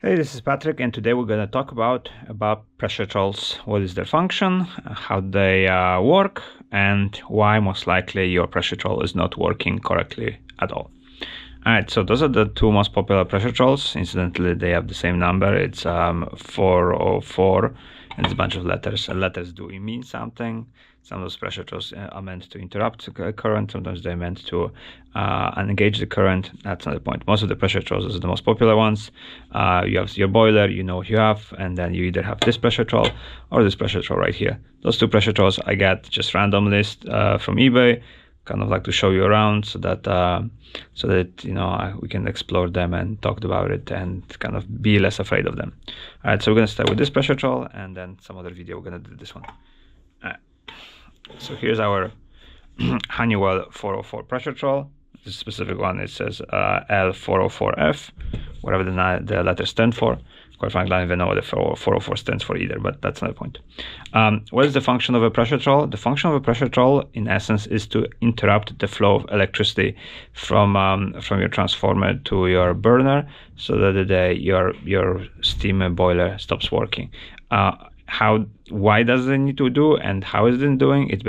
Hey, this is Patrick, and today we're going to talk about Pressuretrols. What is their function, how they work, and why most likely your Pressuretrol is not working correctly at all. All right, so those are the two most popular Pressuretrols. Incidentally, they have the same number. It's 404, and it's a bunch of letters. And letters do mean something. Some of those Pressuretrols are meant to interrupt the current. Sometimes they're meant to engage the current. That's not the point. Most of the Pressuretrols are the most popular ones. You have your boiler, you know what you have, and then you either have this Pressuretrol or this Pressuretrol right here. Those two Pressuretrols I got just random list from eBay. Kind of like to show you around so that you know we can explore them and talk about it and kind of be less afraid of them. All right, so we're gonna start with this Pressuretrol, and then some other video we're gonna do this one. All right. So here's our Honeywell 404 Pressuretrol. This specific one, it says L404F, whatever the letters stand for. Quite frankly, I don't even know what the 404 stands for either, but that's not the point. What is the function of a Pressuretrol? The function of a Pressuretrol, in essence, is to interrupt the flow of electricity from your transformer to your burner, so that your steam boiler stops working. Why does it need to do, and how is it doing? It's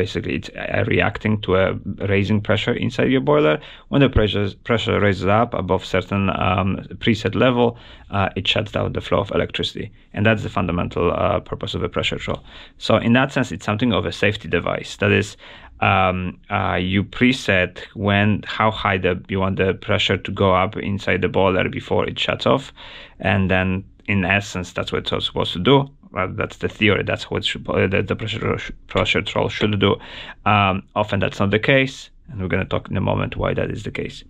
reacting to a raising pressure inside your boiler. When the pressure raises up above certain preset level, it shuts down the flow of electricity, and that's the fundamental purpose of a Pressuretrol. So in that sense, it's something of a safety device. That is, you preset how high you want the pressure to go up inside the boiler before it shuts off, and then in essence, that's what it's supposed to do. Well, that's the theory. That's what the Pressuretrol should do. Often that's not the case, and we're going to talk in a moment why that is the case.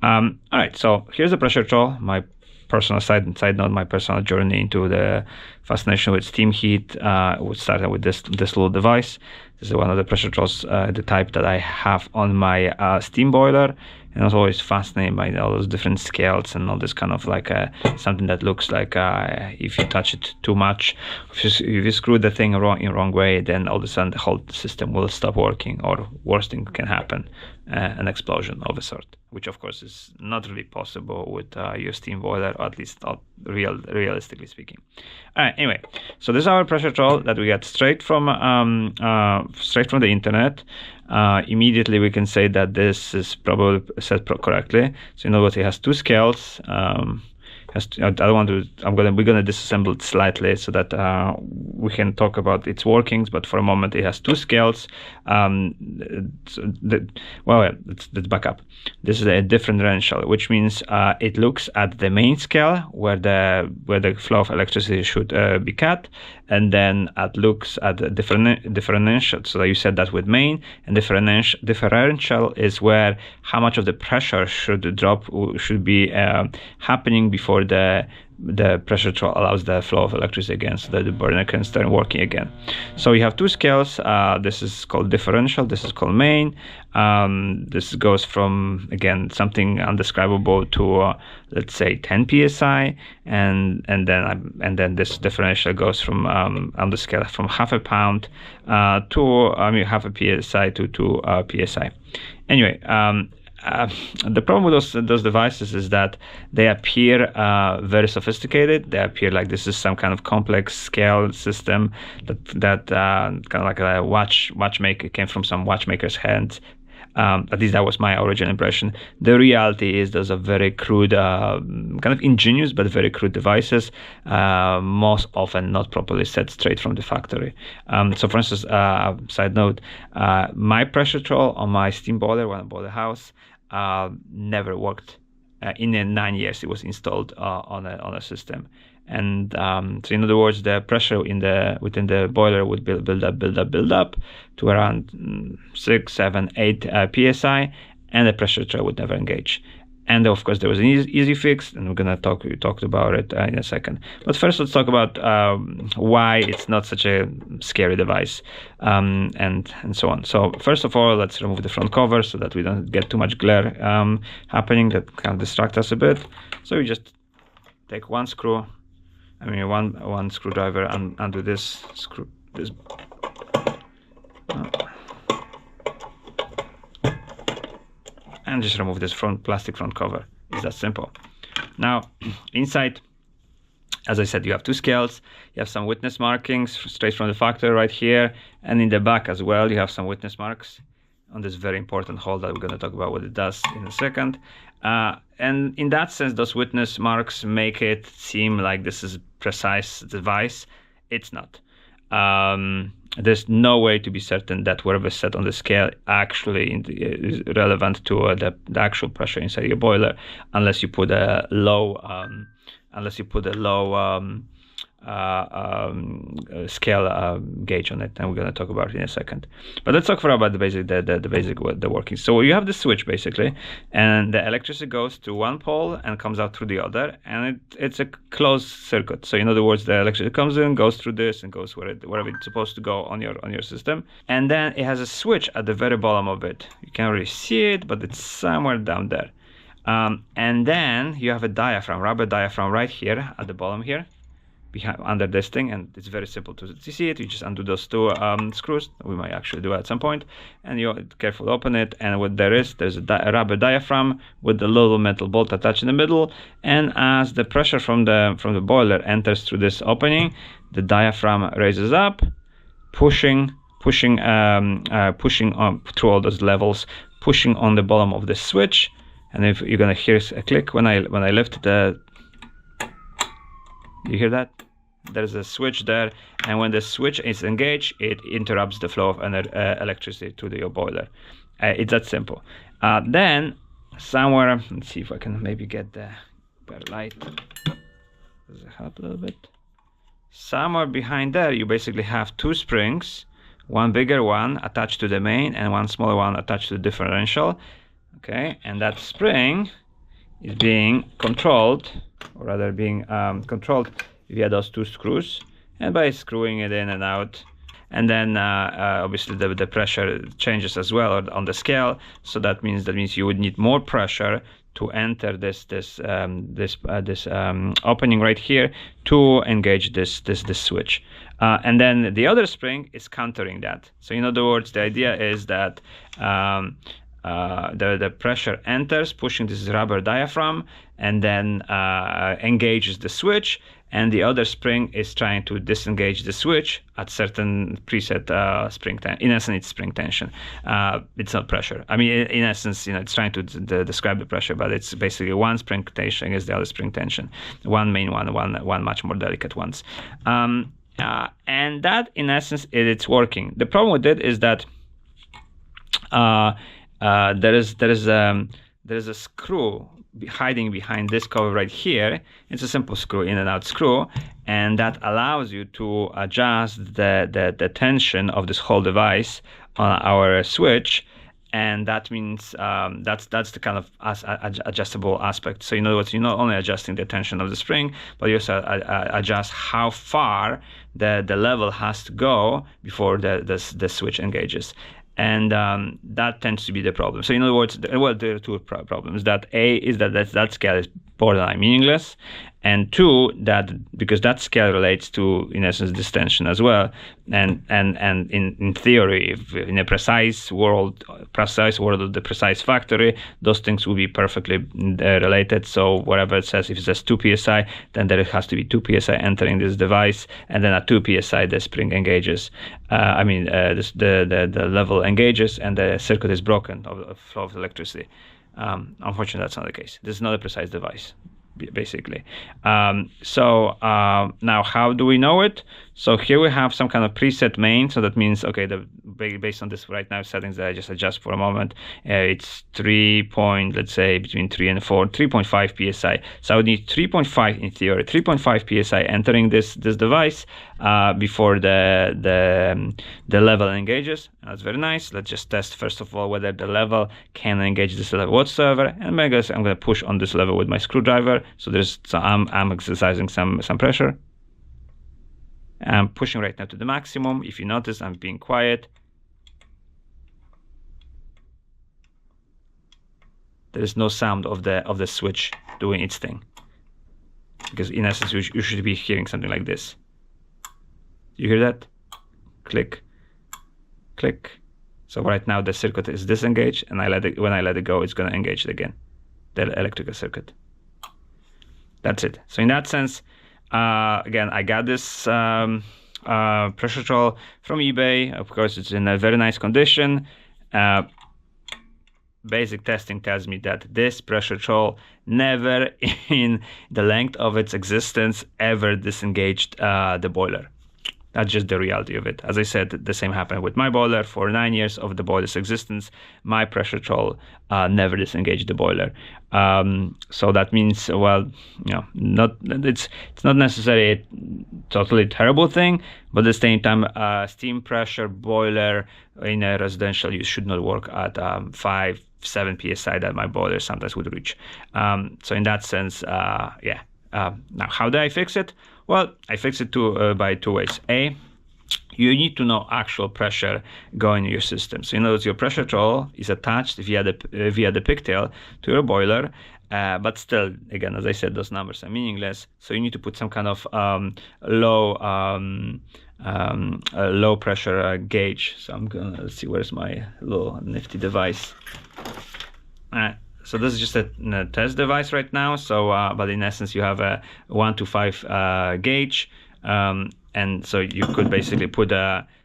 All right, so here's the Pressuretrol. My personal side note, my personal journey into the fascination with steam heat started with this little device. This is one of the Pressuretrols, the type that I have on my steam boiler. And I was always fascinated by all those different scales and all this kind of like something that looks like if you touch it too much, if you screw the thing in wrong way, then all of a sudden the whole system will stop working, or worst thing can happen, an explosion of a sort, which of course is not really possible with your steam boiler, or at least not realistically speaking. All right, anyway, so this is our Pressuretrol that we got straight from the internet. Immediately we can say that this is probably set correctly. So in other words, it has two scales. We're gonna disassemble it slightly so that we can talk about its workings. But for a moment, it has two scales. Let's back up. This is a differential, which means it looks at the main scale where the flow of electricity should be cut, and then it looks at the differential. So you said that with main, and differential is where how much of the pressure should be happening before the Pressuretrol allows the flow of electricity again, so that the burner can start working again. So you have two scales. This is called differential. This is called main. This goes from, again, something undescribable to let's say 10 psi, and then this differential goes from on the scale from half a pound to half a psi to 2 psi. Anyway. The problem with those devices is that they appear very sophisticated. They appear like this is some kind of complex scale system that kind of like a watchmaker came from some watchmaker's hand. At least that was my original impression. The reality is those are very crude, kind of ingenious but very crude devices, most often not properly set straight from the factory. So for instance, side note, my Pressuretrol on my steam boiler when I bought the house never worked. In the 9 years it was installed on a system. And so in other words, the pressure within the boiler would build up to around 6, 7, 8 psi, and the Pressuretrol would never engage. And of course, there was an easy fix, and we're gonna talk about it in a second. But first, let's talk about why it's not such a scary device, and so on. So first of all, let's remove the front cover so that we don't get too much glare happening that can distract us a bit. So we just take one screw. One screwdriver and undo this screw. And just remove this plastic front cover. It's that simple. Now, inside As I said, you have two scales, you have some witness markings straight from the factory right here, and in the back as well, you have some witness marks on this very important hole that we're going to talk about what it does in a second. And in that sense, those witness marks make it seem like this is a precise device. It's not. There's no way to be certain that whatever is set on the scale actually is relevant to the actual pressure inside your boiler, unless you put a low scale gauge on it, and we're going to talk about it in a second. But let's talk about the basic the working. So you have the switch basically, and the electricity goes to one pole and comes out through the other, and it's a closed circuit. So in other words, the electricity comes in, goes through this, and goes wherever it's supposed to go on your system. And then it has a switch at the very bottom of it. You can't really see it, but it's somewhere down there. And then you have a diaphragm, rubber diaphragm right here at the bottom here, under this thing, and it's very simple to see it. You just undo those two screws. We might actually do it at some point, and you carefully open it, and what there's a rubber diaphragm with the little metal bolt attached in the middle, and as the pressure from the boiler enters through this opening, the diaphragm raises up, pushing on through all those levels, pushing on the bottom of the switch. And if you're gonna hear a click when I lift the, you hear that? There's a switch there, and when the switch is engaged, it interrupts the flow of electricity to your boiler. It's that simple. Then somewhere, let's see if I can maybe get the better light. Does it help a little bit? Somewhere behind there, you basically have two springs, one bigger one attached to the main and one smaller one attached to the differential. Okay, and that spring is being controlled, or rather being controlled via those two screws, and by screwing it in and out. And then obviously the pressure changes as well on the scale, so that means you would need more pressure to enter this opening right here to engage this switch. And then the other spring is countering that. So in other words, the idea is that the pressure enters, pushing this rubber diaphragm, and then engages the switch, and the other spring is trying to disengage the switch at certain preset spring tension. In essence, it's spring tension. It's not pressure. I mean, in essence, it's trying to describe the pressure, but it's basically one spring tension against the other spring tension. One main one much more delicate ones. And that, in essence, it's working. The problem with it is that there is a screw hiding behind this cover right here. It's a simple screw, in and out screw, and that allows you to adjust the tension of this whole device on our switch. And that means that's the kind of adjustable aspect. So in other words, you're not only adjusting the tension of the spring, but you also adjust how far the level has to go before the switch engages. And that tends to be the problem. So in other words, there are two problems. That A is that scale is borderline meaningless, and two, that because that scale relates to, in essence, this tension as well. And in theory, if in a precise world of the precise factory, those things will be perfectly related. So whatever it says, if it says 2 psi, then there has to be 2 psi entering this device, and then at 2 psi the spring engages. The level engages, and the circuit is broken of flow of electricity. Unfortunately, that's not the case. This is not a precise device, basically. So now, how do we know it? So here we have some kind of preset main. So that means, okay, based on this right now settings that I just adjust for a moment, it's let's say between 3 and 4, 3.5 psi. So I would need 3.5 in theory, 3.5 psi entering this device before the level engages. That's very nice. Let's just test first of all whether the level can engage this level whatsoever. And I guess I'm going to push on this level with my screwdriver. So I'm exercising some pressure. I'm pushing right now to the maximum. If you notice, I'm being quiet. There is no sound of the switch doing its thing, because in essence you should be hearing something like this. You hear that? Click, click. So right now the circuit is disengaged, and when I let it go, it's going to engage it again, the electrical circuit. That's it. So in that sense, Again, I got this Pressuretrol from eBay. Of course, it's in a very nice condition. Basic testing tells me that this Pressuretrol never in the length of its existence ever disengaged the boiler. That's just the reality of it. As I said, the same happened with my boiler. For 9 years of the boiler's existence, my Pressuretrol never disengaged the boiler. So that means, well, it's not necessarily a totally terrible thing, but at the same time, steam pressure boiler in a residential use should not work at 5-7 psi that my boiler sometimes would reach. So in that sense, yeah. Now, how do I fix it? Well, I fix it by two ways. A, you need to know actual pressure going in your system. So in other words, your Pressuretrol is attached via the pigtail to your boiler, but still, again, as I said, those numbers are meaningless. So you need to put some kind of low pressure gauge. So I'm gonna, let's see, where's my little nifty device. So this is just a test device right now. So, but in essence, you have a 1 to 5 gauge, and so you could basically put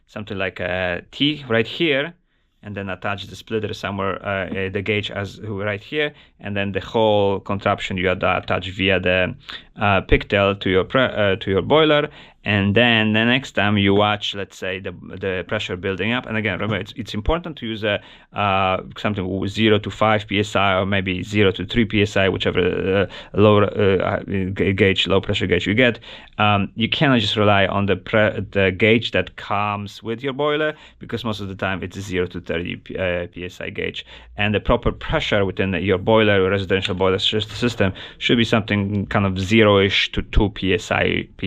something like a T right here, and then attach the splitter somewhere, the gauge as right here, and then the whole contraption you attach via the pigtail to your boiler. And then the next time you watch, let's say, the pressure building up, and again, remember, it's important to use something with 0 to 5 psi, or maybe 0 to 3 psi, whichever low pressure gauge you get. You cannot just rely on the gauge that comes with your boiler, because most of the time it's 0 to 30 psi gauge, and the proper pressure within your boiler or residential boiler system should be something kind of 0-ish to 2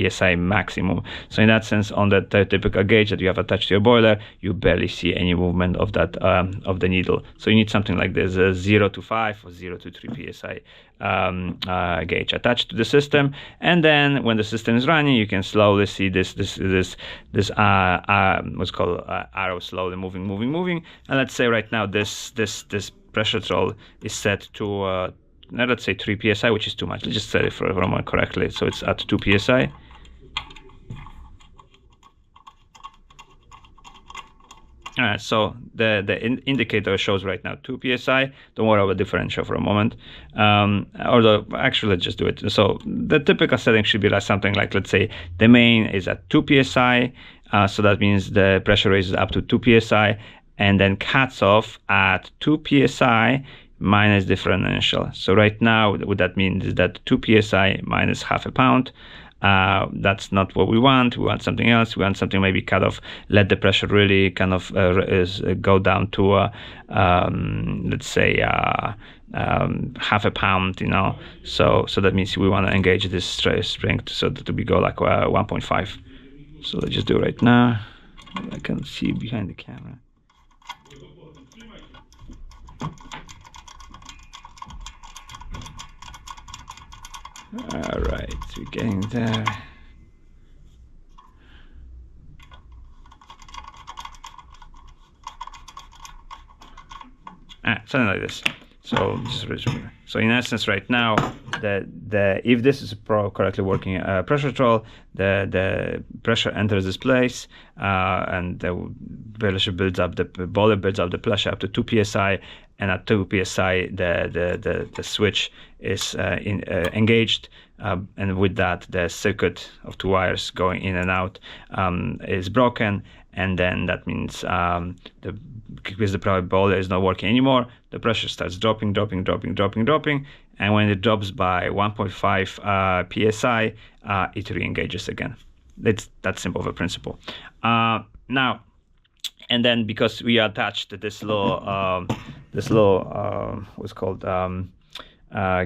psi maximum. So in that sense, on that typical gauge that you have attached to your boiler, you barely see any movement of that of the needle. So you need something like this, 0 to 5 or 0 to 3 psi gauge attached to the system. And then when the system is running, you can slowly see this what's called arrow slowly moving. And let's say right now this Pressuretrol is set to let's say 3 psi, which is too much. Let's just set it for a moment correctly. So it's at 2 psi. So the indicator shows right now 2 psi. Don't worry about differential for a moment. Although actually, let's just do it. So the typical setting should be like something like, let's say the main is at 2 psi. So that means the pressure raises up to 2 psi, and then cuts off at 2 psi minus differential. So right now, what that means is that 2 psi minus half a pound. That's not what we want. We want something else. We want something maybe kind of let the pressure really kind of go down to let's say half a pound, so that means we want to engage this spring so that we go like 1.5. So let's just do it right now. I can see behind the camera. All right, we're getting there. Something like this. So just resume. So in essence, right now, if this is correctly working Pressuretrol, the pressure enters this place, and the pressure builds up. The boiler builds up the pressure up to 2 psi, and at 2 psi, the switch is engaged, and with that, the circuit of 2 wires going in and out is broken, and then that means because the boiler is not working anymore, the pressure starts dropping, and when it drops by 1.5 psi, it re-engages again. It's that simple of a principle. Now, and then because we attached this little what's called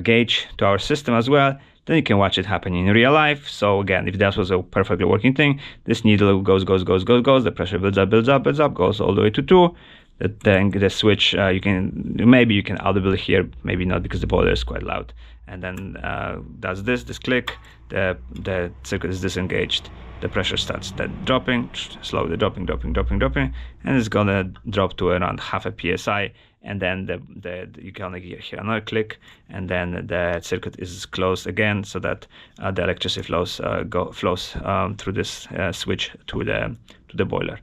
gauge to our system as well, then you can watch it happen in real life. So again, if that was a perfectly working thing, this needle goes, the pressure builds up, goes all the way to 2. Then the switch, you can audibly hear, maybe not because the boiler is quite loud. And then does this click, the circuit is disengaged. The pressure starts then dropping, slowly dropping, and it's gonna drop to around half a psi, and then you can hear another click, and then the circuit is closed again, so that the electricity flows through this switch to the boiler.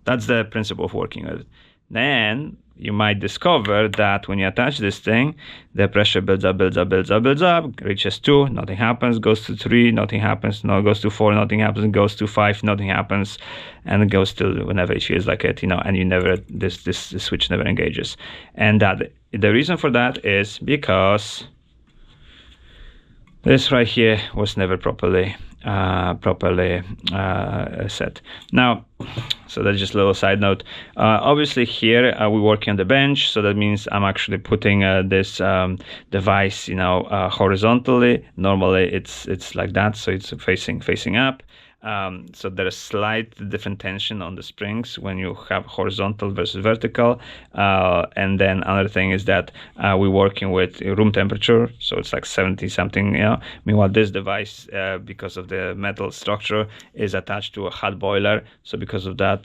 That's the principle of working with it. Then you might discover that when you attach this thing, the pressure builds up, reaches 2, nothing happens, goes to 3, nothing happens, no, goes to 4, nothing happens, goes to 5, nothing happens, and it goes till whenever it feels like it, and you never, this switch never engages. And that the reason for that is because this right here was never properly set. Now, so that's just a little side note. Obviously here we're working on the bench, so that means I'm actually putting this device, horizontally. Normally it's like that, so it's facing up. So there's slight different tension on the springs when you have horizontal versus vertical. And then another thing is that we're working with room temperature, so it's like 70 something. Meanwhile, this device, because of the metal structure, is attached to a hot boiler. So because of that,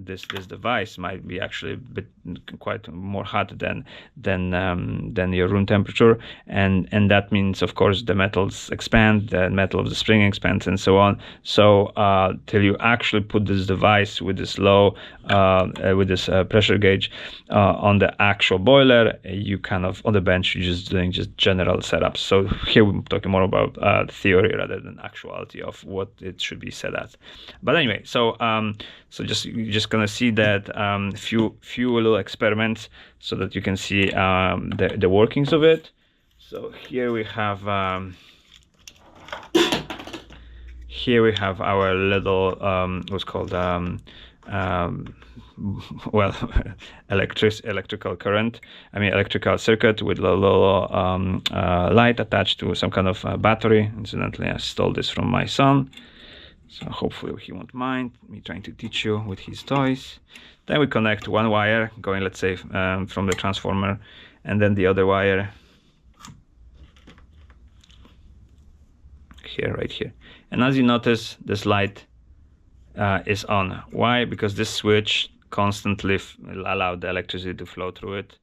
this device might be actually a bit quite more hot than your room temperature, and that means, of course, the metals expand, the metal of the spring expands, and so on. So till you actually put this device with this pressure gauge on the actual boiler, you kind of on the bench you're just doing general setups. So here we're talking more about theory rather than actuality of what it should be set at. But anyway, so you're just gonna see that few little experiments so that you can see the workings of it. So here we have our little what's called electrical current. Electrical circuit with a little light attached to some kind of battery. Incidentally, I stole this from my son, so hopefully he won't mind me trying to teach you with his toys. Then we connect one wire going, let's say, from the transformer, and then the other wire here, right here. And as you notice, this light is on. Why? Because this switch constantly allows the electricity to flow through it.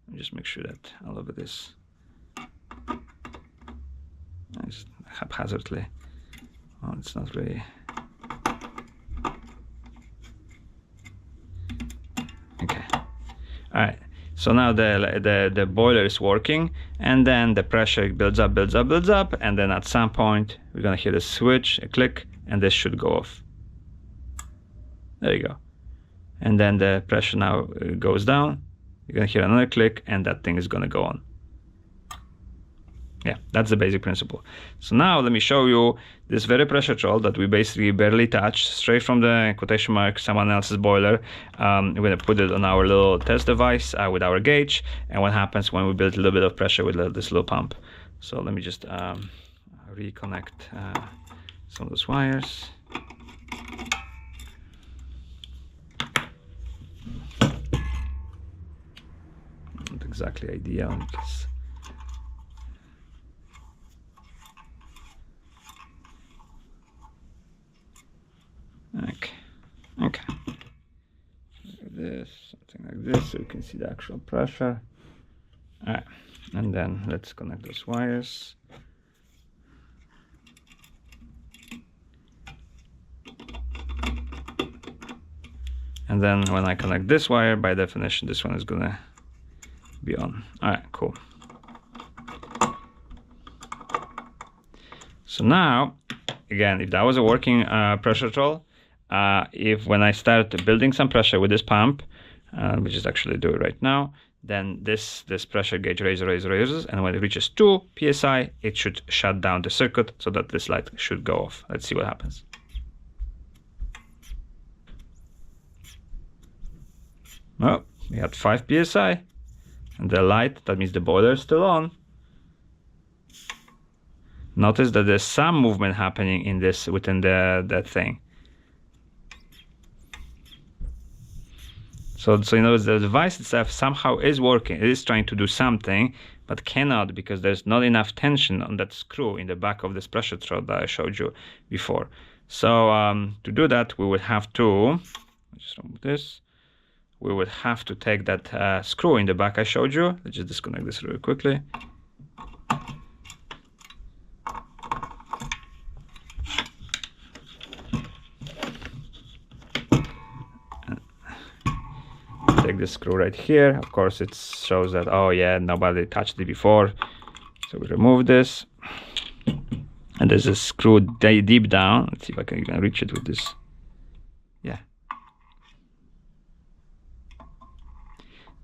Let me just make sure that all of it is just haphazardly. Oh, it's not really. Okay. All right. So now the boiler is working, and then the pressure builds up, and then at some point we're gonna hear the switch, a click, and this should go off. There you go. And then the pressure now goes down. You're gonna hear another click, and that thing is gonna go on. Yeah, that's the basic principle. So now let me show you this very Pressuretrol that we basically barely touched, straight from the quotation mark someone else's boiler. We're gonna put it on our little test device with our gauge, and what happens when we build a little bit of pressure with this little pump. So let me just reconnect some of those wires. Not exactly ideal because okay. This, something like this, so you can see the actual pressure. All right, and then let's connect those wires. And then when I connect this wire, by definition, this one is gonna be on. All right, cool. So now, again, if that was a working Pressuretrol, if when I start building some pressure with this pump, we just actually do it right now, then this pressure gauge raises, and when it reaches 2 psi, it should shut down the circuit so that this light should go off. Let's see what happens. Well, we had 5 psi, and the light, that means the boiler is still on. Notice that there's some movement happening in this within that thing. So you know the device itself somehow is working. It is trying to do something, but cannot because there's not enough tension on that screw in the back of this Pressuretrol that I showed you before. So to do that, we would have to just remove this. we would have to take that screw in the back I showed you. Let's just disconnect this really quickly. Take the screw right here. Of course, it shows that, oh yeah, nobody touched it before. So we remove this. And there's a screw deep down. Let's see if I can even reach it with this. Yeah.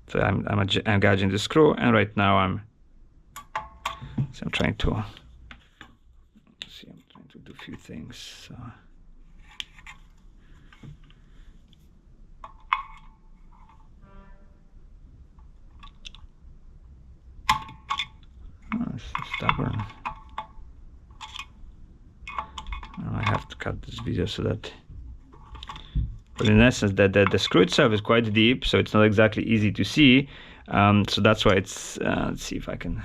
So I'm engaging the screw, and right now I'm trying to do a few things. So. Oh, it's so stubborn. I have to cut this video so that. But in essence, the screw itself is quite deep, so it's not exactly easy to see. So that's why it's. Let's see if I can.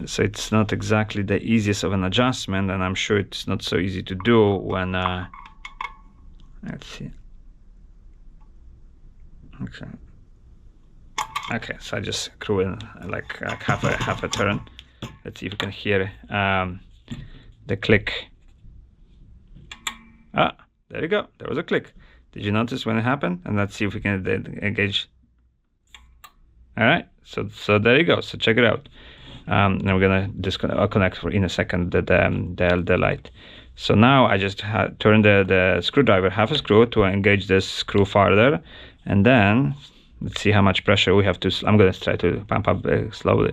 So it's not exactly the easiest of an adjustment, and I'm sure it's not so easy to do when. Let's see. Okay. Okay, so I just screw in like half a turn. Let's see if you can hear the click. Ah, there you go. There was a click. Did you notice when it happened? And let's see if we can engage. All right. So there you go. So check it out. Now we're gonna disconnect for in a second the light. So now I just turn the screwdriver half a screw to engage this screw farther, and then let's see how much pressure we have to. I'm gonna try to pump up slowly.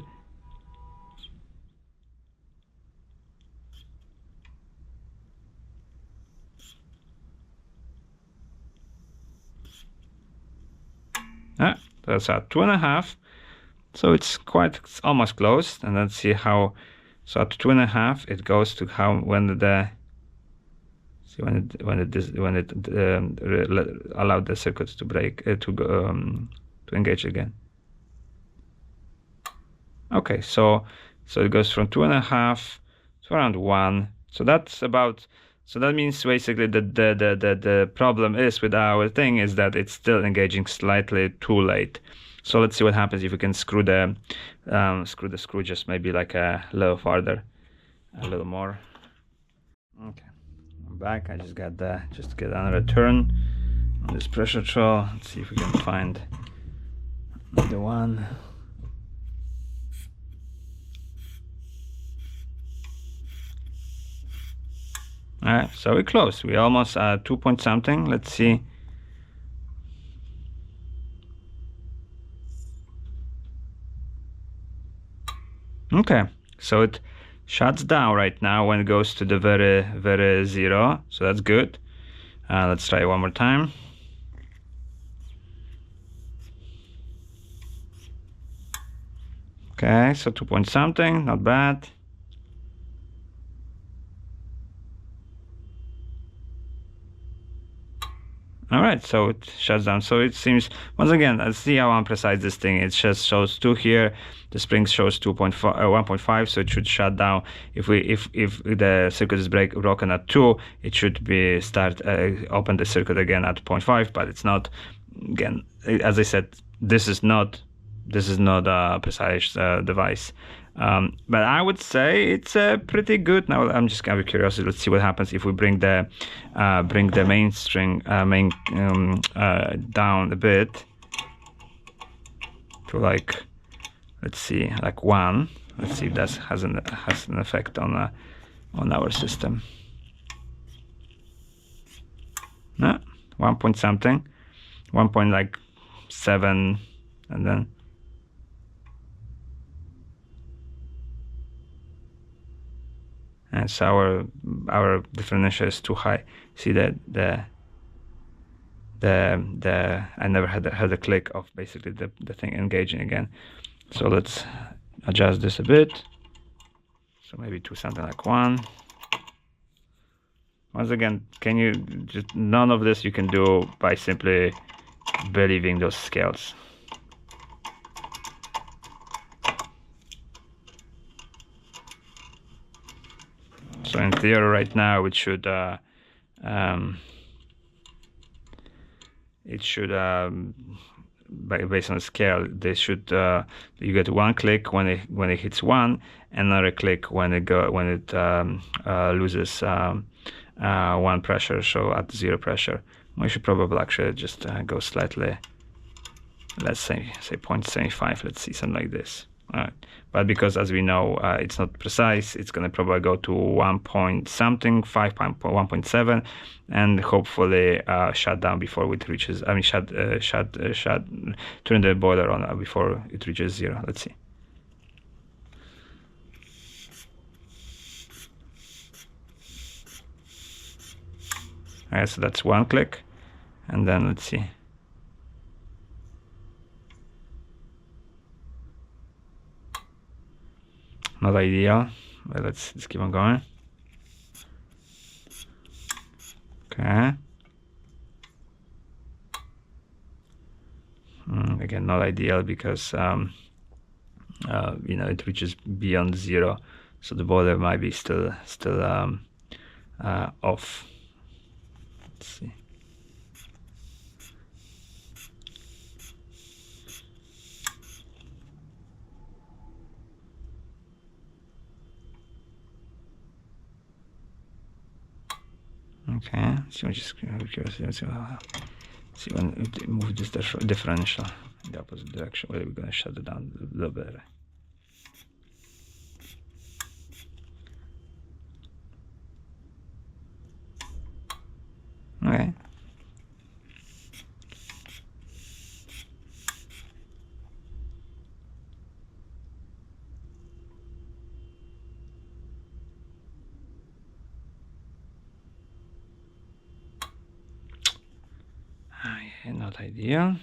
That's at 2.5. So it's almost close. And let's see how. So at 2.5, it goes to how when it allowed the circuit to break to engage again. Okay, so it goes from 2.5 to around 1. So that's about. So that means basically that the problem is with our thing is that it's still engaging slightly too late. So let's see what happens if we can screw the screw just maybe like a little farther, a little more. Okay, I'm back. I just got just get another turn on this Pressuretrol. Let's see if we can find the one. All right, so we're close. We almost 2 point something. Let's see. Okay, so it shuts down right now when it goes to the very zero. So that's good. Let's try it one more time. Okay, so 2 point something, not bad. All right, so it shuts down. So it seems, once again, let's see how imprecise this thing is. It just shows 2 here. The spring shows 1.5, so it should shut down. If the circuit is broken at 2, it should be open the circuit again at 0.5, but it's not. Again, as I said, this is not a precise device. But I would say it's pretty good. Now I'm just kind of curious. Let's see what happens if we bring the main string down a bit to like, let's see, like 1. Let's see if that has an effect on our system. No, 1 point something, 1.7, and then. And so our differential is too high. See that I never had a click of basically the thing engaging again. So let's adjust this a bit. So maybe to something like 1. Once again, can you just none of this you can do by simply believing those scales. So in theory, right now it should it should based on the scale, they should you get one click when it hits 1, another click when it loses 1 pressure, so at 0 pressure. We should probably actually just go slightly, let's say 0.75, let's see, something like this. But because, as we know, it's not precise, it's going to probably go to 1 point something, 1.7, and hopefully shut down before it reaches, turn the boiler on before it reaches 0. Let's see. Alright, so that's 1 click, and then let's see. Not ideal, but let's keep on going. Okay. Again, not ideal because you know, it reaches beyond 0, so the boiler might be still off. Let's see. Okay, so just see when it moves this differential in the opposite direction, whether we're going to shut it down a little better. Okay. Not ideal.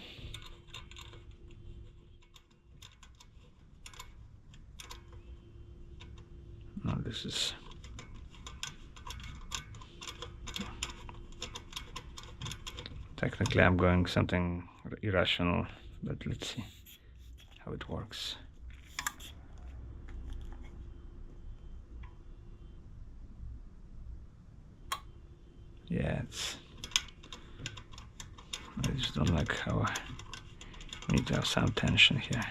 No, this is technically I'm going something irrational, but let's see how it works. Yeah, I just don't like how we need to have some tension here.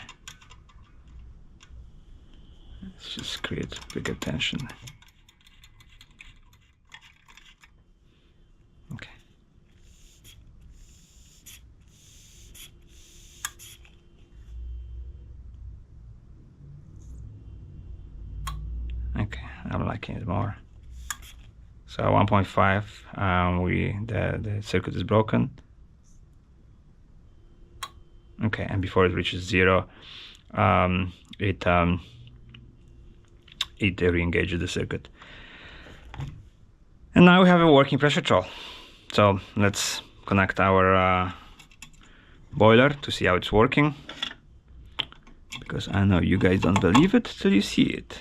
Let's just create bigger tension. Okay. Okay, I'm liking it more. So 1.5, the circuit is broken. Okay, and before it reaches 0, it re-engages the circuit. And now we have a working Pressuretrol. So let's connect our boiler to see how it's working, because I know you guys don't believe it till you see it.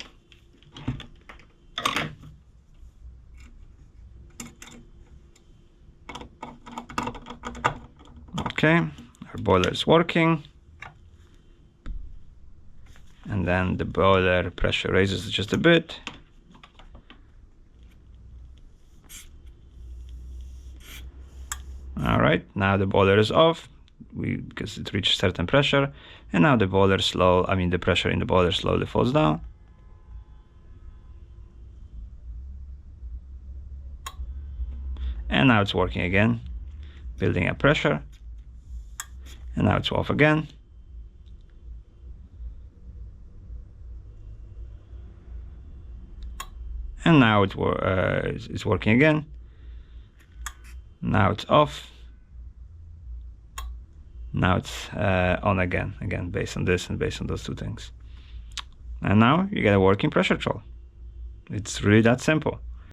Okay. Our boiler is working, and then the boiler pressure raises just a bit. All right, now the boiler is off because it reached certain pressure, and now the boiler the pressure in the boiler slowly falls down. And now it's working again, building up pressure. And now it's off again. And now it's working again. Now it's off. Now it's on again, based on this and based on those two things. And now you get a working Pressuretrol. It's really that simple.